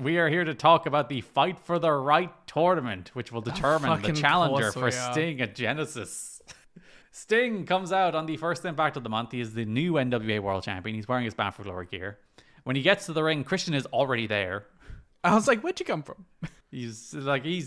We are here to talk about the Fight for the Right tournament, which will determine the challenger for Sting at Genesis. Sting comes out on the first Impact of the month. He is the new NWA World Champion. He's wearing his Bound for Glory gear. When he gets to the ring, Christian is already there. I was like, where'd you come from? He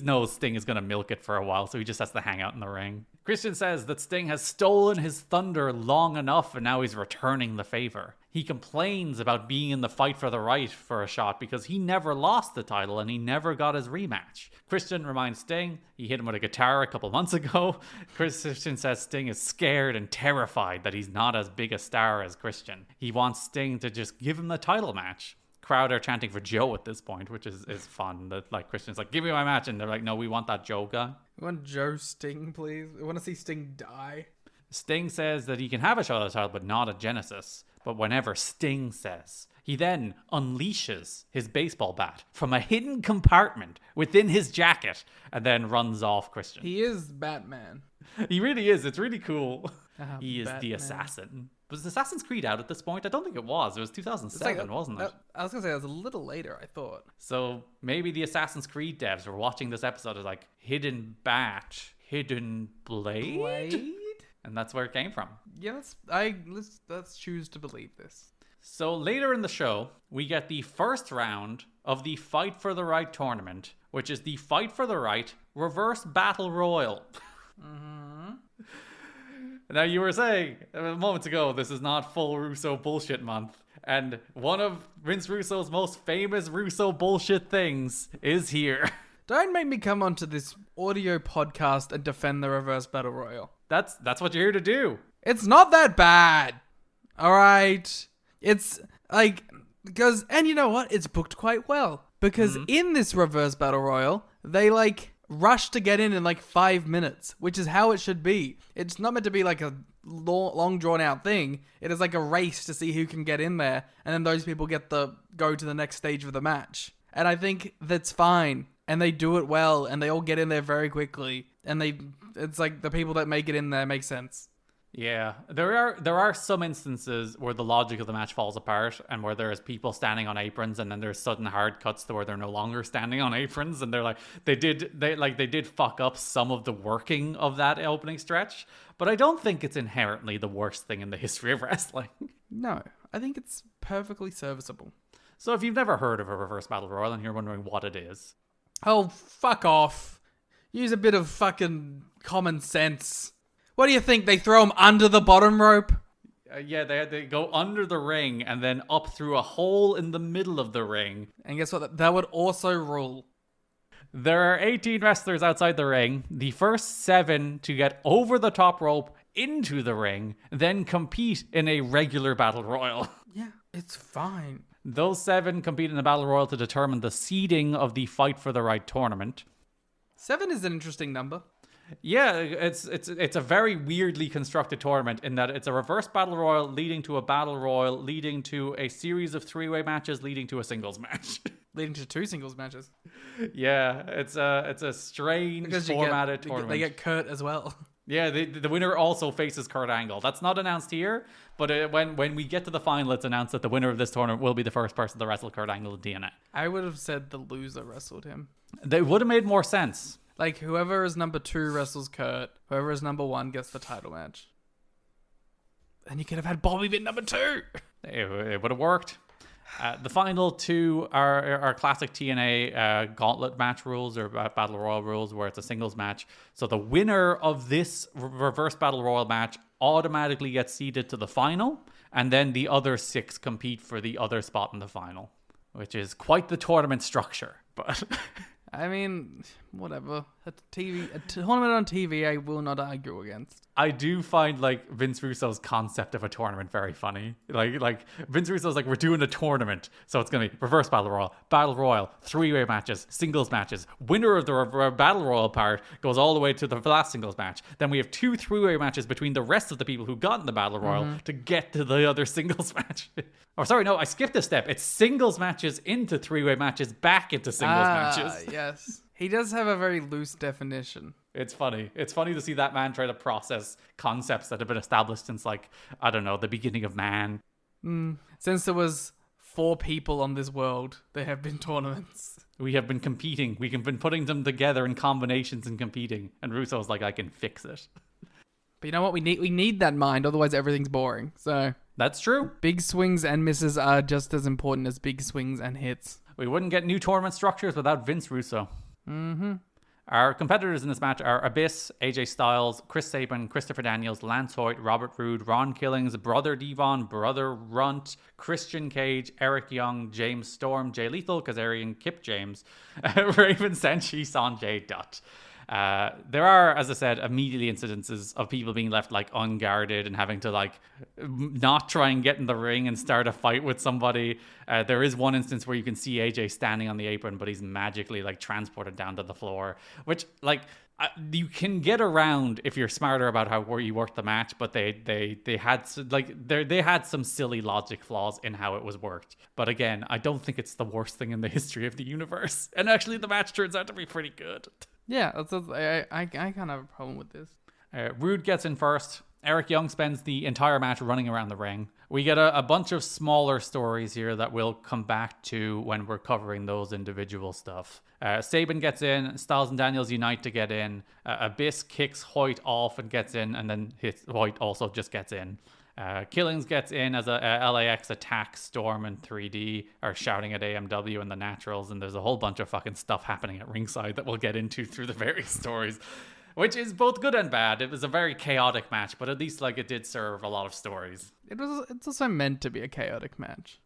knows Sting is going to milk it for a while, so he just has to hang out in the ring. Christian says that Sting has stolen his thunder long enough, and now he's returning the favor. He complains about being in the Fight for the Right for a shot because he never lost the title and he never got his rematch. Christian reminds Sting he hit him with a guitar a couple months ago. Christian says Sting is scared and terrified that he's not as big a star as Christian. He wants Sting to just give him the title match. Crowd are chanting for Joe at this point, which is fun. That like Christian's like, give me my match, and they're like, no, we want that Joe guy. We want Joe Sting, please. We want to see Sting die. Sting says that he can have a shot at the title, but not at Genesis. But whenever Sting says, he then unleashes his baseball bat from a hidden compartment within his jacket and then runs off Christian. He is Batman. He really is. It's really cool. He is Batman. the assassin. Was Assassin's Creed out at this point? I don't think it was. It was 2007, wasn't it? I was going to say it was a little later, I thought. So maybe the Assassin's Creed devs were watching this episode as like, hidden bat, hidden blade? And that's where it came from. Yeah, let's choose to believe this. So later in the show, we get the first round of the Fight for the Right tournament, which is the Fight for the Right Reverse Battle Royal. Mm-hmm. Now, you were saying moments ago, this is not full Russo bullshit month. And one of Vince Russo's most famous Russo bullshit things is here. Don't make me come onto this audio podcast and defend the Reverse Battle Royal. That's what you're here to do. It's not that bad. All right. It's like, and you know what? It's booked quite well. Because in this Reverse Battle Royal, they rush to get in 5 minutes, which is how it should be. It's not meant to be like a long drawn out thing. It is like a race to see who can get in there. And then those people get to go to the next stage of the match. And I think that's fine. And they do it well, and they all get in there very quickly. And it's like the people that make it in there make sense. Yeah, there are some instances where the logic of the match falls apart, and where there's people standing on aprons, and then there's sudden hard cuts to where they're no longer standing on aprons, and they're like they did fuck up some of the working of that opening stretch. But I don't think it's inherently the worst thing in the history of wrestling. No, I think it's perfectly serviceable. So if you've never heard of a Reverse Battle Royal and you're wondering what it is, oh, fuck off. Use a bit of fucking common sense. What do you think? They throw them under the bottom rope? Yeah, they go under the ring and then up through a hole in the middle of the ring. And guess what? That would also rule. There are 18 wrestlers outside the ring. The first 7 to get over the top rope into the ring then compete in a regular battle royal. Yeah, it's fine. Those 7 compete in the battle royal to determine the seeding of the Fight for the Right tournament. 7 is an interesting number. Yeah, it's a very weirdly constructed tournament in that it's a reverse battle royal leading to a battle royal leading to a series of 3-way matches leading to a singles match. Leading to 2 singles matches. Yeah, it's a strange formatted tournament. They get Kurt as well. Yeah, the winner also faces Kurt Angle. That's not announced here, but when we get to the final, it's announced that the winner of this tournament will be the first person to wrestle Kurt Angle in TNA. I would have said the loser wrestled him. They would have made more sense. Like, whoever is number 2 wrestles Kurt. Whoever is number 1 gets the title match. And you could have had Bobby be number 2. It would have worked. The final 2 are classic TNA gauntlet match rules or battle royal rules where it's a singles match. So the winner of this reverse battle royal match automatically gets seeded to the final. And then the other 6 compete for the other spot in the final, which is quite the tournament structure. But... I mean, whatever. A tournament on TV, I will not argue against. I do find Vince Russo's concept of a tournament very funny. Like Vince Russo's like, we're doing a tournament, so it's gonna be reverse battle royal, 3-way matches, singles matches. Winner of the battle royal part goes all the way to the last singles match. Then we have 2 3-way matches between the rest of the people who got in the battle royal to get to the other singles match. Or sorry, no, I skipped a step. It's singles matches into 3-way matches back into singles matches. Yes. He does have a very loose definition. It's funny. It's funny to see that man try to process concepts that have been established since, the beginning of man. Since there was 4 people on this world, there have been tournaments. We have been competing. We have been putting them together in combinations and competing. And Russo's like, I can fix it. But you know what? We need that mind, otherwise everything's boring. So That's true. big swings and misses are just as important as big swings and hits. We wouldn't get new tournament structures without Vince Russo. Mm-hmm. Our competitors in this match are Abyss, AJ Styles, Chris Sabin, Christopher Daniels, Lance Hoyt, Robert Roode, Ron Killings, Brother Devon, Brother Runt, Christian Cage, Eric Young, James Storm, Jay Lethal, Kazarian, Kip James, Raven Senshi, Sanjay Dutt. There are, as I said, immediately incidences of people being left like unguarded and having to like not try and get in the ring and start a fight with somebody. There is one instance where you can see AJ standing on the apron, but he's magically like transported down to the floor, which like you can get around if you're smarter about where you worked the match. But they had some silly logic flaws in how it was worked. But again, I don't think it's the worst thing in the history of the universe. And actually, the match turns out to be pretty good. Yeah, I kind of have a problem with this. Rude gets in first. Eric Young spends the entire match running around the ring. We get a bunch of smaller stories here that we'll come back to when we're covering those individual stuff. Sabin gets in. Styles and Daniels unite to get in. Abyss kicks Hoyt off and gets in, and then Hoyt also just gets in. Killings gets in as a LAX attack. Storm and 3D are shouting at AMW and the Naturals, and there's a whole bunch of fucking stuff happening at ringside that we'll get into through the various stories, which is both good and bad. It was a very chaotic match, but at least like it did serve a lot of stories. It's also meant to be a chaotic match.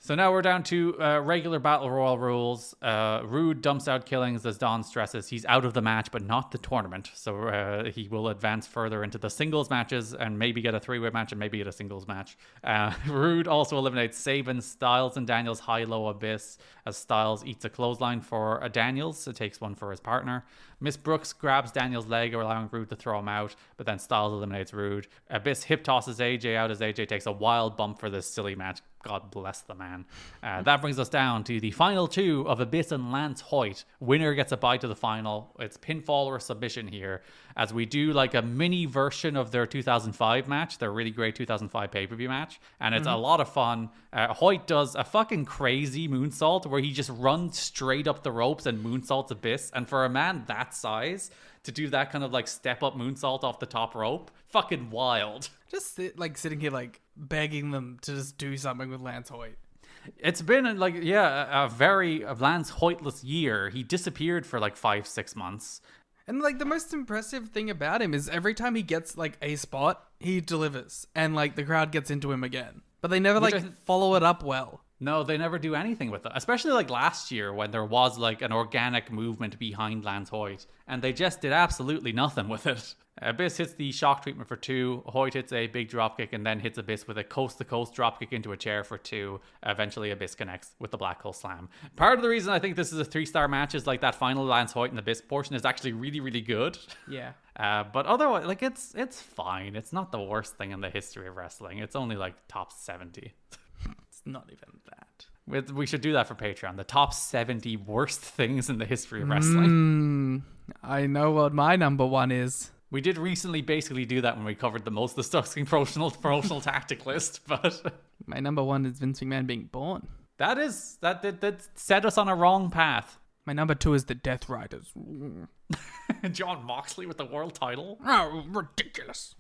So now we're down to regular Battle Royal rules. Rude dumps out Killings as Don stresses he's out of the match, but not the tournament. So he will advance further into the singles matches and maybe get a 3-way match and maybe get a singles match. Rude also eliminates Sabin, Styles, and Daniels high-low Abyss as Styles eats a clothesline for Daniels. So takes one for his partner. Miss Brooks grabs Daniels' leg, allowing Rude to throw him out, but then Styles eliminates Rude. Abyss hip tosses AJ out as AJ takes a wild bump for this silly match. God bless the man. That brings us down to the final 2 of Abyss and Lance Hoyt. Winner gets a bye to the final. It's pinfall or submission here, as we do like a mini version of their 2005 match, their really great 2005 pay-per-view match, and it's a lot of fun. Hoyt does a fucking crazy moonsault where he just runs straight up the ropes and moonsaults Abyss, and for a man that size to do that kind of like step up moonsault off the top rope, fucking wild. Just sitting here like begging them to just do something with Lance Hoyt. It's been like, a very Lance Hoytless year. He disappeared for like 5-6 months. And like the most impressive thing about him is every time he gets like a spot, he delivers and like the crowd gets into him again. But they never follow it up well. No, they never do anything with it. Especially like last year when there was like an organic movement behind Lance Hoyt, and they just did absolutely nothing with it. Abyss hits the shock treatment for 2. Hoyt hits a big dropkick and then hits Abyss with a coast-to-coast dropkick into a chair for 2. Eventually, Abyss connects with the Black Hole Slam. Part of the reason I think this is a 3-star match is like that final Lance Hoyt and Abyss portion is actually really, really good. Yeah. But otherwise, like it's fine. It's not the worst thing in the history of wrestling. It's only like top 70. It's not even that. We should do that for Patreon. The top 70 worst things in the history of wrestling. I know what my number 1 is. We did recently basically do that when we covered the most disgusting promotional tactic list, but my number 1 is Vince McMahon being born. That set us on a wrong path. My number 2 is the Death Riders. John Moxley with the world title. Oh, ridiculous.